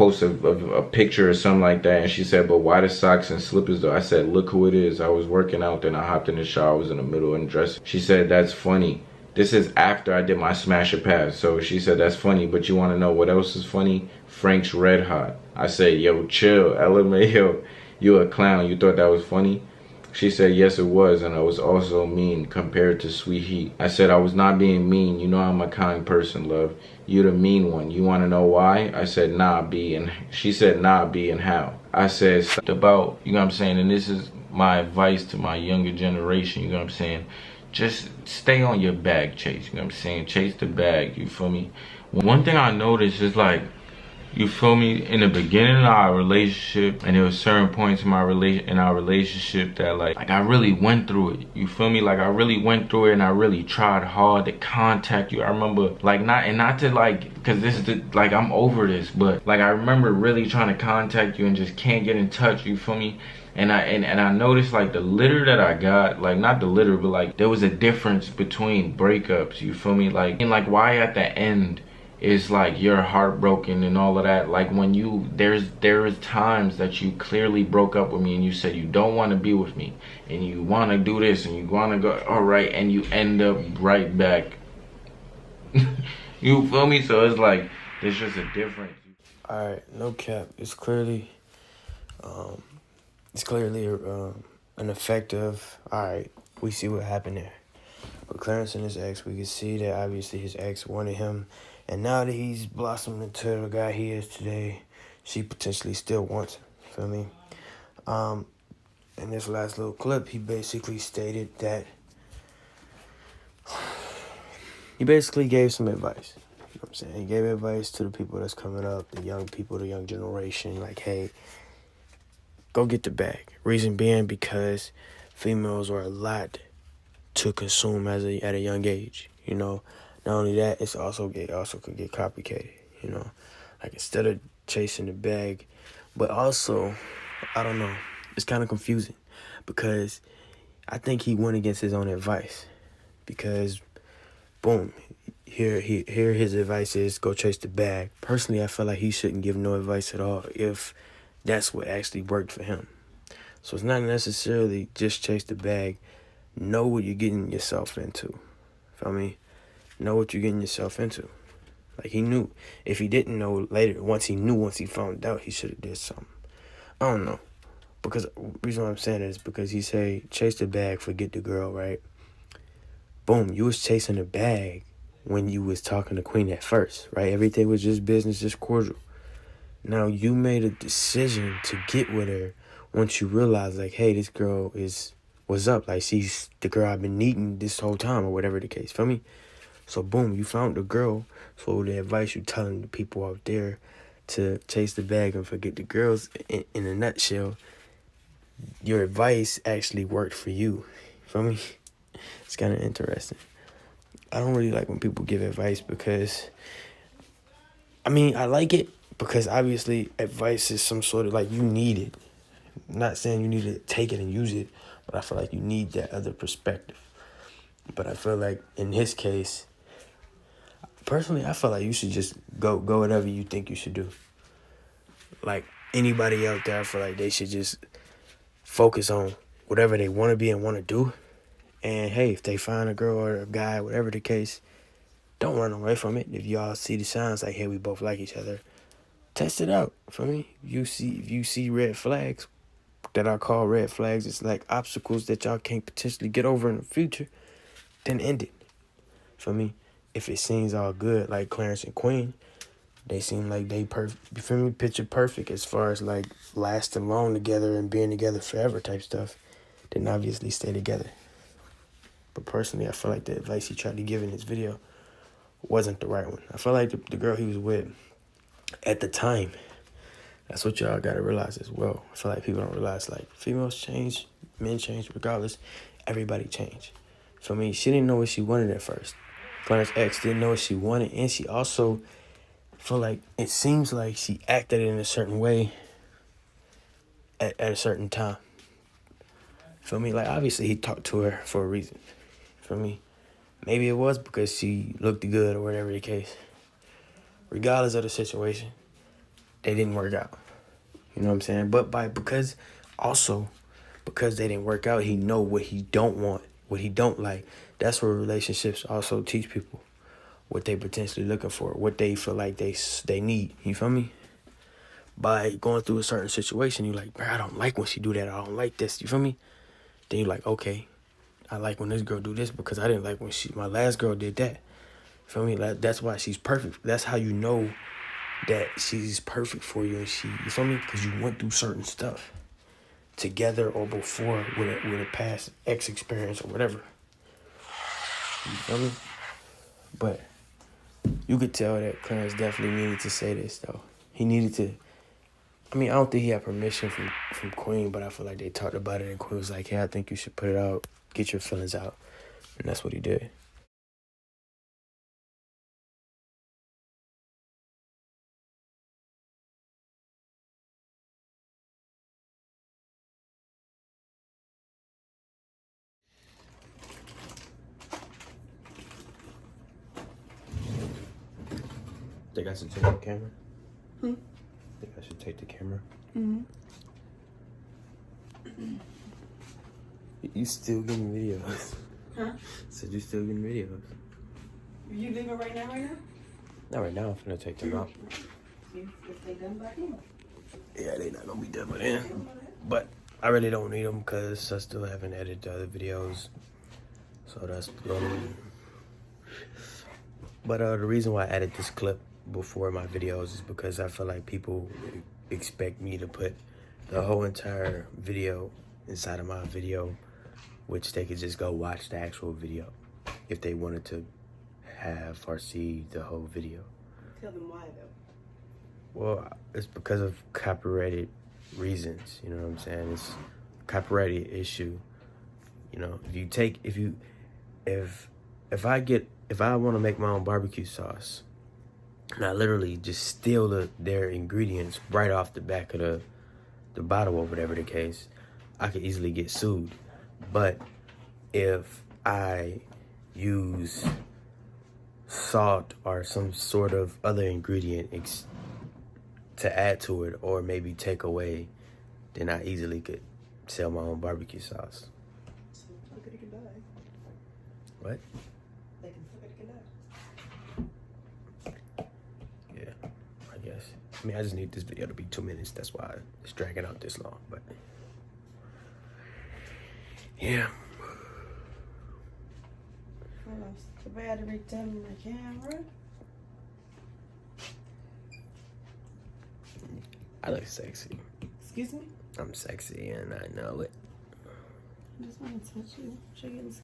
post a picture or something like that, and she said, but why the socks and slippers though? I said, look who it is. I was working out, then I hopped in the shower, I was in the middle and dressing. She said, that's funny. This is after I did my smash or pass. So she said, that's funny, but you want to know what else is funny? Frank's Red Hot. I said, yo, chill, LMAO, you a clown. You thought that was funny? She said, yes, it was, and I was also mean compared to Sweet Heat. I said, I was not being mean. You know I'm a kind person, love. You the mean one. You want to know why? I said, nah, B. And she said, nah, B, and how? I said, about, you know what I'm saying? And this is my advice to my younger generation, you know what I'm saying? Just stay on your bag chase, you know what I'm saying? Chase the bag, you feel me? One thing I noticed is like, you feel me? In the beginning of our relationship, and there was certain points in our relationship that like I really went through it. You feel me? Like I really went through it, and I really tried hard to contact you. I remember like not to like, because this is like I'm over this, but like I remember really trying to contact you and just can't get in touch. You feel me? And I noticed like the litter that I got, like not the litter, but like there was a difference between breakups. You feel me? Like and like why at the end is like you're heartbroken and all of that. Like when you there is times that you clearly broke up with me and you said you don't want to be with me and you want to do this and you want to go all right, and you end up right back. You feel me? So it's like there's just a difference. All right, no cap. Um, it's clearly an effect of. All right, we see what happened there. With Clarence and his ex, we can see that obviously his ex wanted him, and now that he's blossomed into the guy he is today, she potentially still wants him. Feel me? In this last little clip, he basically stated that he basically gave some advice. You know what I'm saying? He gave advice to the people that's coming up, the young people, the young generation, like, hey, go get the bag. Reason being because females are a lot to consume at a young age. You know, not only that, it also could get complicated. You know, like instead of chasing the bag, but also, I don't know, it's kind of confusing because I think he went against his own advice because, boom, here his advice is go chase the bag. Personally, I feel like he shouldn't give no advice at all if that's what actually worked for him. So it's not necessarily just chase the bag. Know what you're getting yourself into. Feel me? Know what you're getting yourself into. Like he knew. If he didn't know later, once he found out, he should have did something. I don't know. Because the reason why I'm saying it is because he say chase the bag, forget the girl, right? Boom, you was chasing the bag when you was talking to Queen at first, right? Everything was just business, just cordial. Now you made a decision to get with her once you realize, like, hey, this girl was up. Like, she's the girl I've been needing this whole time or whatever the case. Feel me? So, boom, you found the girl. So the advice you're telling the people out there to chase the bag and forget the girls, in a nutshell, your advice actually worked for you. Feel me? It's kind of interesting. I don't really like when people give advice because, I mean, I like it because obviously advice is some sort of like you need it. I'm not saying you need to take it and use it, but I feel like you need that other perspective. But I feel like in his case, personally, I feel like you should just go whatever you think you should do. Like anybody out there, I feel like they should just focus on whatever they want to be and want to do. And hey, if they find a girl or a guy, whatever the case, don't run away from it. If y'all see the signs like, hey, we both like each other, test it out. For me, if you see red flags that I call red flags, it's like obstacles that y'all can't potentially get over in the future, then end it. For me, if it seems all good, like Clarence and Queen, they seem like they perfect. You feel me? Picture perfect as far as like lasting long together and being together forever type stuff. Then obviously stay together. But personally, I feel like the advice he tried to give in his video wasn't the right one. I feel like the girl he was with at the time, that's what y'all gotta realize as well. I feel like people don't realize like females change, men change, regardless, everybody change. For me, she didn't know what she wanted at first. Clarence X didn't know what she wanted, and she also feel like it seems like she acted in a certain way at a certain time. Feel me? Like obviously he talked to her for a reason. Feel me? Maybe it was because she looked good or whatever the case. Regardless of the situation, they didn't work out. You know what I'm saying? But because they didn't work out, he know what he don't want, what he don't like. That's where relationships also teach people what they potentially looking for, what they feel like they need. You feel me? By going through a certain situation, you like, bro, I don't like when she do that. I don't like this. You feel me? Then you like, okay, I like when this girl do this because I didn't like when my last girl did that. You feel me? Like, that's why she's perfect. That's how you know that she's perfect for you, and you feel me? Because you went through certain stuff together or before with a past ex experience or whatever. You feel me? But you could tell that Clarence definitely needed to say this, though. He needed to. I mean, I don't think he had permission from Queen, but I feel like they talked about it, and Queen was like, hey, I think you should put it out, get your feelings out. And that's what he did. Think I should take the camera? Think I should take the camera? You still getting videos? Huh? Said you still getting videos? Are you leaving right now? Not right now. I'm finna take them out. See if they done by then. Yeah, they not gonna be done by then. But I really don't need them because I still haven't edited the other videos. So that's the only. But the reason why I added this clip before my videos is because I feel like people expect me to put the whole entire video inside of my video, which they could just go watch the actual video if they wanted to have or see the whole video. Tell them why though. Well, it's because of copyrighted reasons. You know what I'm saying? It's a copyrighted issue. You know, if I want to make my own barbecue sauce, and I literally just steal their ingredients right off the back of the bottle or whatever the case, I could easily get sued. But if I use salt or some sort of other ingredient to add to it or maybe take away, then I easily could sell my own barbecue sauce. So look at it can die. What? They can look at it can die. Yeah, I guess. I mean, I just need this video to be 2 minutes. That's why it's dragging out this long. But yeah. Oh, the battery telling my camera. I look sexy. Excuse me? I'm sexy and I know it. I just want to touch you. Show you